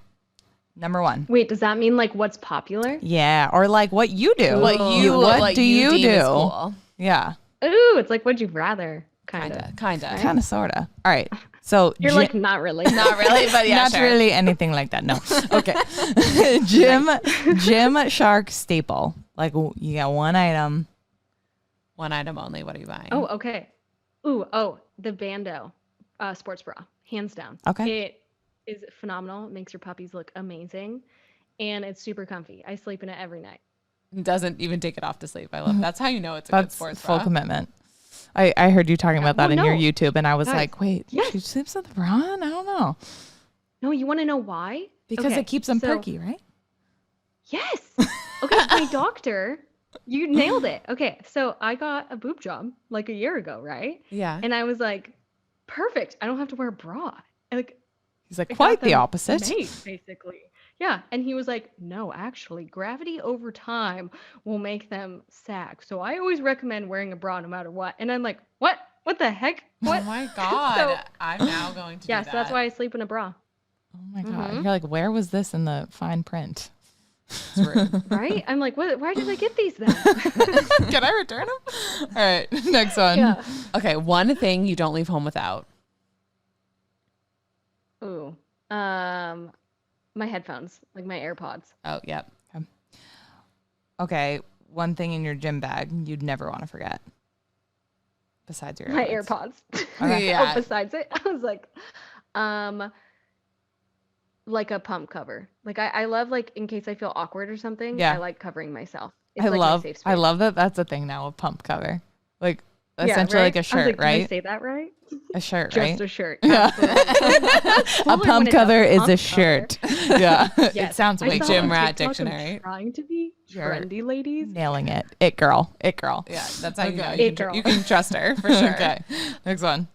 Number 1. Wait, does that mean like what's popular? Yeah. Or like what you do. What do you deem do? is cool. Yeah. Ooh, it's like would you rather? Kind of. Kinda. Kind of, sort of. All right. So You're like, not really. Not really, but yeah, not sure. really anything like that. No. Okay. GymShark staple. Like you got one item. One item only. What are you buying? Oh, okay. The Bando sports bra. Hands down. Okay. It is phenomenal. It makes your puppies look amazing. And it's super comfy. I sleep in it every night. Doesn't even take it off to sleep. I love That's how you know it's a good That's sports full bra. commitment. I heard you talking about that Well, in your no. YouTube, and I was Guys, like, wait, yes. she sleeps with the bra on? I don't know. No, you want to know why? Because Okay, it keeps them so- perky, right? Yes. Okay, my doctor, you nailed it. Okay, so I got a boob job like a year ago, right? Yeah. And I was like, perfect. I don't have to wear a bra. Like, He's like, I got quite the them opposite. made, basically. Yeah. And he was like, no, actually, gravity over time will make them sag. So I always recommend wearing a bra no matter what. And I'm like, what? What the heck? What? Oh my God. So- I'm now going to Yeah, do so that. that's why I sleep in a bra. Oh my God. Mhm. You're like, where was this in the fine print? It's rude. Right? I'm like, what? Why did I get these then? Can I return them? All right. Next one. Yeah. Okay, one thing you don't leave home without. Ooh. My headphones, like my AirPods. Oh, yep. Okay. One thing in your gym bag you'd never want to forget. Besides your My AirPods. AirPods. Okay. Yeah. Oh, besides it, I was like a pump cover. Like I love like in case I feel awkward or something. Yeah. I like covering myself. It's I like my love safe I space. love that that's a thing now, a pump cover. Like Yeah, essentially like right? a I was shirt, like, Did I right? say that right? A shirt, Just right? a shirt. Yeah. Absolutely. A Cooler when pump it's a cover is pump a cover. shirt. Yeah. It Yes. sounds I way saw Gym on rat TikTok, I'm dictionary. trying to be You're trendy, ladies. nailing it. It girl. It girl. Yeah, that's how you know. Okay. You It can, girl. you can trust her for sure. Okay. Next one.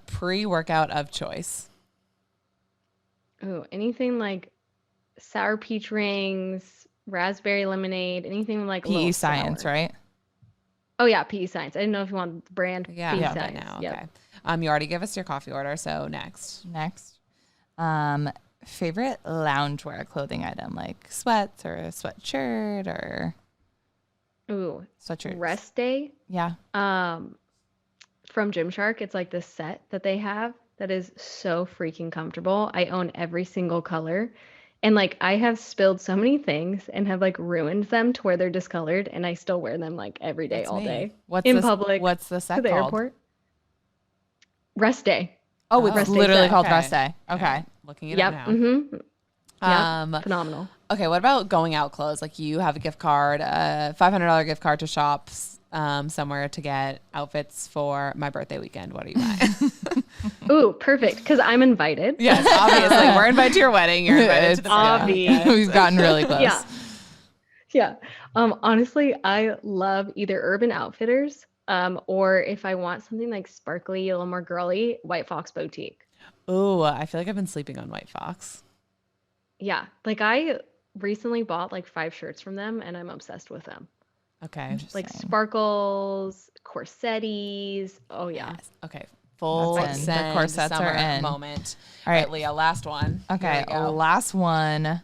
Pre-workout of choice. Ooh, anything like sour peach rings, raspberry lemonade, anything like a PE little science, sour. right? Oh yeah, PE Science. I didn't know if you want the brand. Yeah, PE yeah, but Science. now. Yep. Okay. You already gave us your coffee order, so next. Next. Favorite loungewear clothing item, like sweats or a sweatshirt or Ooh, sweatshirt. rest day. Yeah. From GymShark, it's like this set that they have that is so freaking comfortable. I own every single color. And like I have spilled so many things and have like ruined them to where they're discolored, and I still wear them like every day, That's all me. day. What's in this, public, What's the to set the called? airport. Rest day. Oh, it's Rest day literally set. called Okay. rest day. Okay. Looking it Yep. up now. Mm-hmm. Phenomenal. Okay, what about going out clothes? Like you have a gift card, a $500 gift card to shop somewhere to get outfits for my birthday weekend. What are you buying? Ooh, perfect. Because I'm invited. Yes, obviously. We're invited to your wedding. You're invited to the obvious. birthday. We've gotten really close. Yeah. Yeah. Honestly, I love either Urban Outfitters, or if I want something like sparkly, a little more girly, White Fox Boutique. Ooh, I feel like I've been sleeping on White Fox. Yeah. Like I recently bought like 5 shirts from them and I'm obsessed with them. Okay. Interesting. Like sparkles, corsettis. Oh yeah. Yes. Okay. Full That's in. The send corsets are summer in. moment. All right. Leah, last one. Okay, Here we go. last one.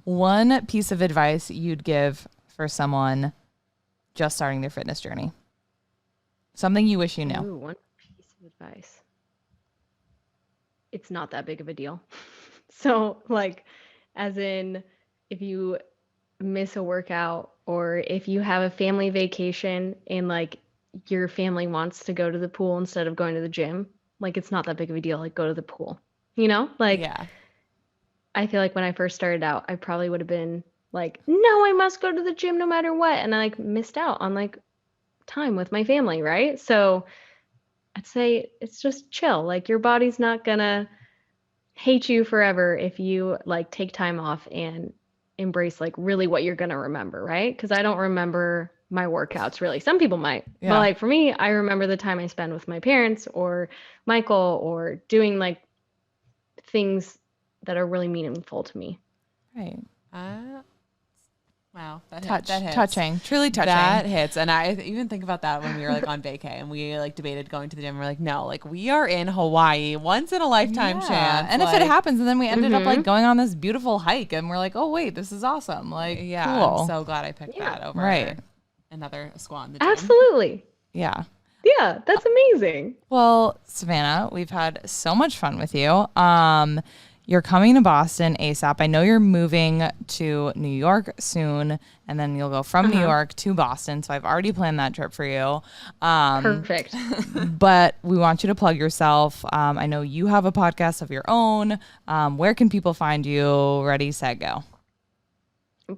One piece of advice you'd give for someone just starting their fitness journey. Something you wish you knew. Ooh, one piece of advice. It's not that big of a deal. So, like, as in, if you miss a workout or if you have a family vacation and like your family wants to go to the pool instead of going to the gym, like, it's not that big of a deal. Like, go to the pool, you know? Like, Yeah. I feel like when I first started out, I probably would have been like, no, I must go to the gym no matter what. And I like missed out on like time with my family, right? So I'd say it's just chill. Like your body's not gonna hate you forever if you like take time off and embrace like really what you're gonna remember, right? Because I don't remember my workouts really. Some people might, but Yeah. like for me, I remember the time I spend with my parents or Michael or doing like things that are really meaningful to me. Right. Wow, that hits. Touching, truly touching. That hits. And I even think about that when we were like on vacay and we like debated going to the gym. We're like, no, like we are in Hawaii, once in a lifetime chance. And like, if it happens, and then we ended up like going on this beautiful hike, and we're like, oh wait, this is awesome. Like, yeah, cool. I'm so glad I picked that over another squat in the gym. Absolutely. Yeah. Yeah, that's amazing. Well, Savannah, we've had so much fun with you. You're coming to Boston ASAP. I know you're moving to New York soon, and then you'll go from New York to Boston. So I've already planned that trip for you. Perfect. But we want you to plug yourself. I know you have a podcast of your own. Where can people find you? Ready, set, go.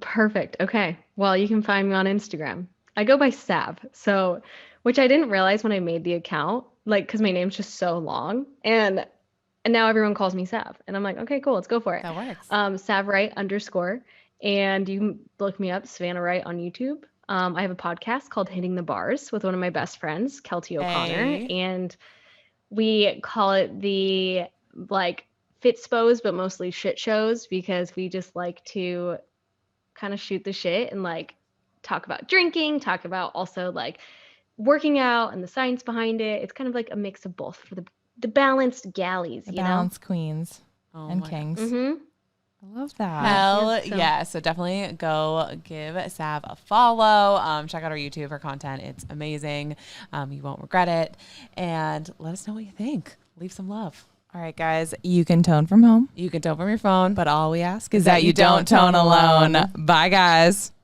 Perfect. Okay. Well, you can find me on Instagram. I go by Sav. So, which I didn't realize when I made the account, like, because my name's just so long. And now everyone calls me Sav. And I'm like, okay, cool, let's go for it. That works. Sav Wright _ And you can look me up, Savannah Wright on YouTube. I have a podcast called Hitting the Bars with one of my best friends, Kelty O'Connor. And we call it the like Fitspos, but mostly shit shows because we just like to kind of shoot the shit and like talk about drinking, talk about also like working out and the science behind it. It's kind of like a mix of both for the balanced galleys, The you balanced queens and my kings. Mm-hmm. I love that. Hell yeah. So definitely go give Sav a follow. Check out her YouTube, her content. It's amazing. You won't regret it. And let us know what you think. Leave some love. All right, guys, you can tone from home, You can tone from your phone, but all we ask is that you don't tone alone. Bye, guys.